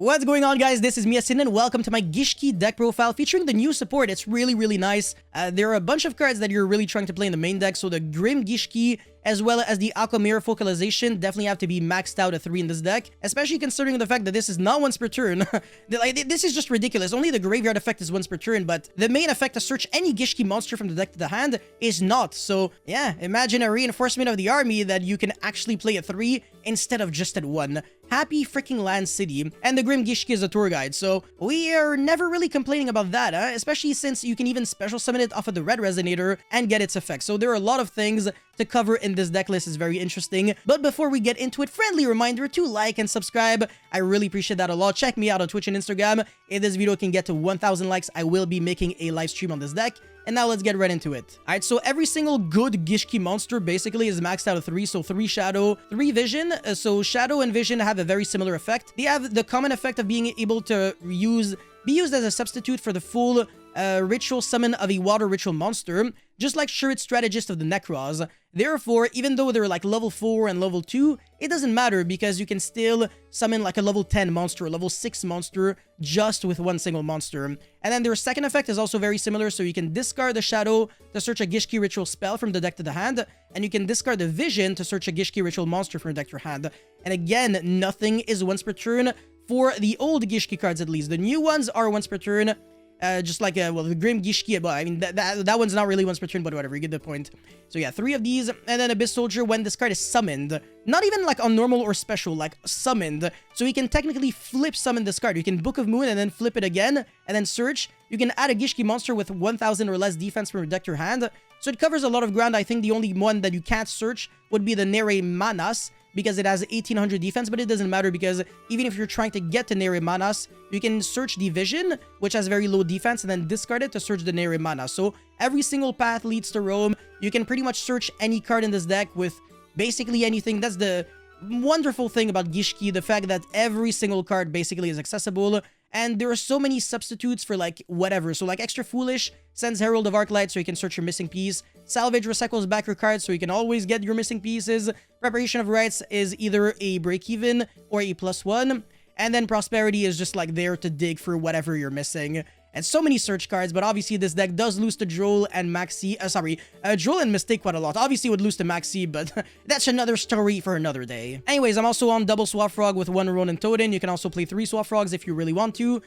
What's going on, guys? This is Miasin and welcome to my Gishki deck profile featuring the new support. It's really nice. There are a bunch of cards that you're really trying to play in the main deck, so the Grim Gishki as well as the Aqua Mirror Focalization definitely have to be maxed out at 3 in this deck, especially considering the fact that this is not once per turn. This is just ridiculous. Only the graveyard effect is once per turn, but the main effect to search any Gishki monster from the deck to the hand is not. So yeah, imagine a reinforcement of the army that you can actually play at 3 instead of just at 1. Happy freaking Land City. And the Grim Gishki is a tour guide, so we are never really complaining about that, especially since you can even special summon it off of the Red Resonator and get its effect. So there are a lot of things to cover in this deck list. Is very interesting. But before we get into it, friendly reminder to like and subscribe. I really appreciate that a lot. Check me out on Twitch and Instagram. If this video can get to 1,000 likes, I will be making a live stream on this deck. And now let's get right into it. Alright, so every single good Gishki monster basically is maxed out of 3. So 3 Shadow, 3 Vision. So Shadow and Vision have a very similar effect. They have the common effect of being able to be used as a substitute for the full ritual summon of a water ritual monster, just like Shurit Strategist of the Necros. Therefore, even though they're like level 4 and level 2, it doesn't matter because you can still summon like a level 10 monster, a level 6 monster, just with one single monster. And then their second effect is also very similar, so you can discard the Shadow to search a Gishki ritual spell from the deck to the hand, and you can discard the Vision to search a Gishki ritual monster from the deck to your hand. And again, nothing is once per turn for the old Gishki cards at least. The new ones are once per turn. Just like, well, the Grim Gishki, but I mean, that one's not really once per turn, but whatever, you get the point. So yeah, 3 of these, and then Abyss Soldier when this card is summoned. Not even like on normal or special, like summoned. So you can technically flip summon this card. You can Book of Moon and then flip it again, and then search. You can add a Gishki monster with 1,000 or less defense from your deck to your hand. So it covers a lot of ground. I think the only one that you can't search would be the Nere Manas, because it has 1800 defense, but it doesn't matter because even if you're trying to get to Nere Manas, you can search the Vision, which has very low defense, and then discard it to search the Nere Manas. So every single path leads to Rome. You can pretty much search any card in this deck with basically anything. That's the wonderful thing about Gishki, the fact that every single card basically is accessible. And there are so many substitutes for like whatever. So like Extra Foolish sends Herald of Arclight so you can search your missing piece. Salvage recycles back your cards so you can always get your missing pieces. Preparation of Rites is either a break-even or a +1. And then Prosperity is just like there to dig for whatever you're missing. And so many search cards, but obviously this deck does lose to Droll and Maxi. Droll and Mistake quite a lot. Obviously would lose to Maxi, but that's another story for another day. Anyways, I'm also on double Swap Frog with 1 Ronin Totem. You can also play 3 Swap Frogs if you really want to.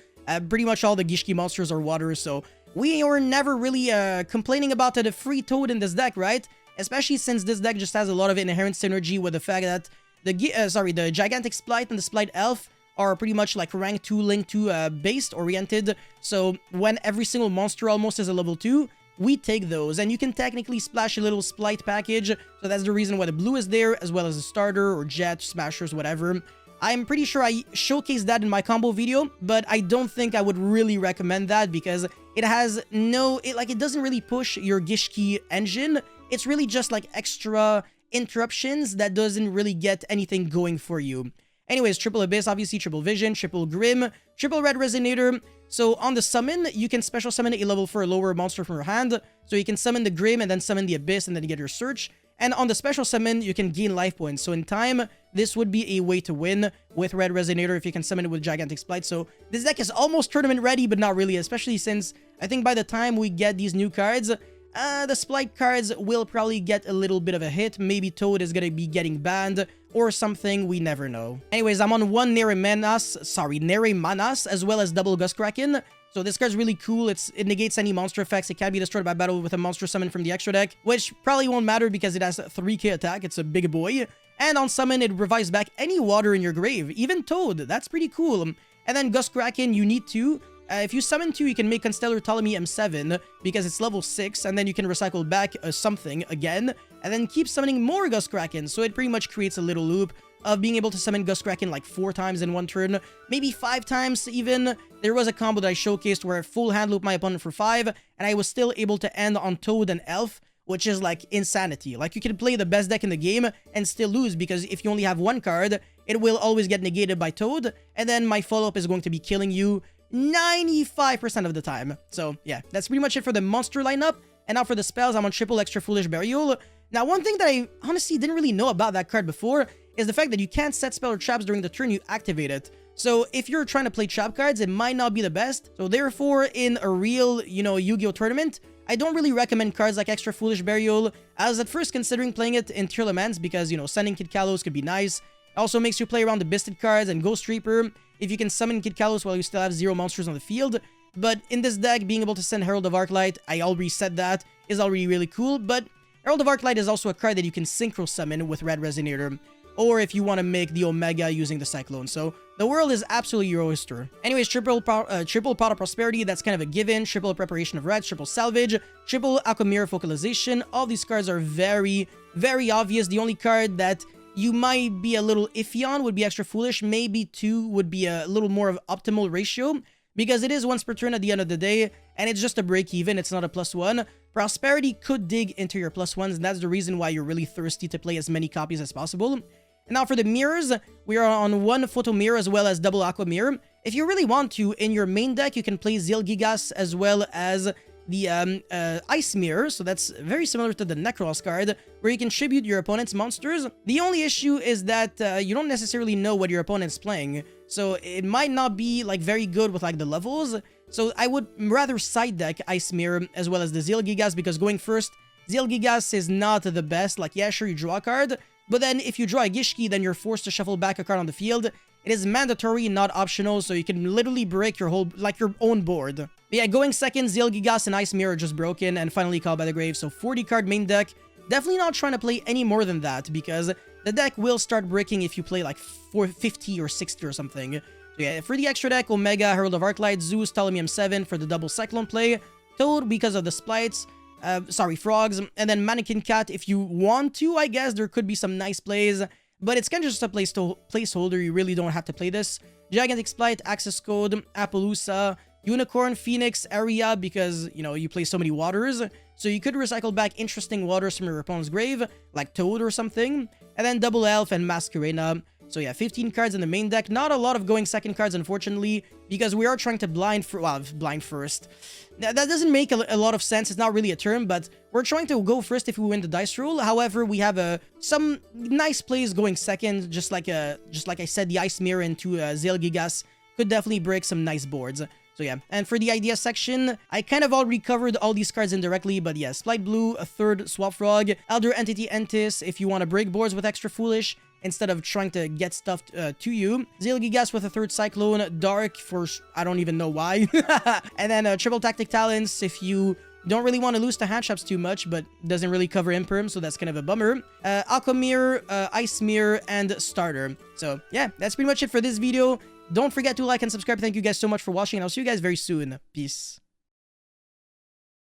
Pretty much all the Gishki monsters are water, so we are never really complaining about the free Toad in this deck, right? Especially since this deck just has a lot of inherent synergy with the fact that the Gigantic Splite and the Splite Elf are pretty much like rank 2, link 2 based oriented. So when every single monster almost is a level 2, we take those. And you can technically splash a little Splite package. So that's the reason why the blue is there, as well as a starter or jet, smashers, whatever. I'm pretty sure I showcased that in my combo video, but I don't think I would really recommend that because it has it doesn't really push your Gishki engine. It's really just like extra interruptions that doesn't really get anything going for you. Anyways, triple Abyss, obviously triple Vision, triple Grim, triple Red Resonator. So on the summon, you can special summon a level 4 or lower monster from your hand. So you can summon the Grim and then summon the Abyss and then you get your search. And on the special summon, you can gain life points. So in time, this would be a way to win with Red Resonator if you can summon it with Gigantic Splite. So this deck is almost tournament ready, but not really, especially since I think by the time we get these new cards, the Splite cards will probably get a little bit of a hit. Maybe Toad is going to be getting banned or something, we never know. Anyways, I'm on 1 Nere Manas, as well as double Gust Kraken. So this card's really cool. It negates any monster effects. It can be destroyed by battle with a monster summon from the extra deck, which probably won't matter because it has 3k attack. It's a big boy. And on summon, it revives back any water in your grave, even Toad. That's pretty cool. And then Gust Kraken, you need to. If you summon 2, you can make Constellar Ptolemy M7 because it's level 6, and then you can recycle back something again, and then keep summoning more Gust Kraken. So it pretty much creates a little loop of being able to summon Gust Kraken like 4 times in one turn, maybe 5 times even. There was a combo that I showcased where I full hand loop my opponent for 5, and I was still able to end on Toad and Elf, which is like insanity. Like you can play the best deck in the game and still lose because if you only have 1 card, it will always get negated by Toad, and then my follow-up is going to be killing you 95% of the time. So yeah, that's pretty much it for the monster lineup. And now for the spells, I'm on triple Extra Foolish Burial. Now, one thing that I honestly didn't really know about that card before is the fact that you can't set spell or traps during the turn you activate it. So if you're trying to play trap cards, it might not be the best. So therefore, in a real, Yu-Gi-Oh tournament, I don't really recommend cards like Extra Foolish Burial. I was at first considering playing it in Tier Laments because, sending Kid Kalos could be nice. It also makes you play around the Bisted cards and Ghost Reaper if you can summon Kid Kalos while you still have 0 monsters on the field. But in this deck, being able to send Herald of Arclight, I already said that, is already really cool. But Herald of Arclight is also a card that you can Synchro Summon with Red Resonator, or if you want to make the Omega using the Cyclone. So the world is absolutely your oyster. Anyways, triple Pot of Prosperity, that's kind of a given. Triple Preparation of Reds, triple Salvage, triple Aquamirror Focalization. All these cards are very, very obvious. The only card that you might be a little iffy on would be Extra Foolish. Maybe 2 would be a little more of optimal ratio, because it is once per turn at the end of the day, and it's just a break even, it's not a +1. Prosperity could dig into your +1s, and that's the reason why you're really thirsty to play as many copies as possible. And now for the mirrors, we are on 1 Photo Mirror as well as double Aqua Mirror. If you really want to, in your main deck, you can play Zeal Gigas as well as the Ice Mirror, so that's very similar to the Necros card, where you can tribute your opponent's monsters. The only issue is that you don't necessarily know what your opponent's playing, so it might not be like very good with like the levels. So I would rather side deck Ice Mirror as well as the Zeal Gigas, because going first, Zeal Gigas is not the best. Like, yeah, sure, you draw a card, but then if you draw a Gishki, then you're forced to shuffle back a card on the field. It is mandatory, not optional, so you can literally break your whole, like, your own board. But yeah, going second, Zeal Gigas and Ice Mirror are just broken, and finally Called by the Grave, so 40 card main deck. Definitely not trying to play any more than that, because the deck will start breaking if you play like 450 or 60 or something. So yeah, for the extra deck, Omega, Herald of Arclight, Zeus, Ptolemy M7 for the double Cyclone play, Toad because of the splites, Frogs, and then Mannequin Cat if you want to, I guess. There could be some nice plays, but it's kind of just a placeholder. You really don't have to play this. Gigantic Splite, Access Code, Appaloosa, Unicorn, Phoenix, Area, because, you play so many waters. So you could recycle back interesting waters from your opponent's grave, like Toad or something. And then Double Elf and Masquerena. So yeah, 15 cards in the main deck. Not a lot of going second cards, unfortunately, because we are trying to blind first. That doesn't make a lot of sense. It's not really a term, but we're trying to go first if we win the dice roll. However, we have some nice plays going second, just like I said, the Ice Mirror into Zeal Gigas could definitely break some nice boards. So yeah, and for the idea section, I kind of already covered all these cards indirectly, but yeah, Splite Blue, a third Swap Frog, Elder Entity Entis if you want to break boards with Extra Foolish instead of trying to get stuff to you. Zeal Gigas with a third Cyclone, Dark for I don't even know why. And then Triple Tactic Talents if you don't really want to lose to hand traps too much, but doesn't really cover Imperm, so that's kind of a bummer. Aqua Mirror, Ice Mirror, and Starter. So yeah, that's pretty much it for this video. Don't forget to like and subscribe. Thank you guys so much for watching, and I'll see you guys very soon. Peace.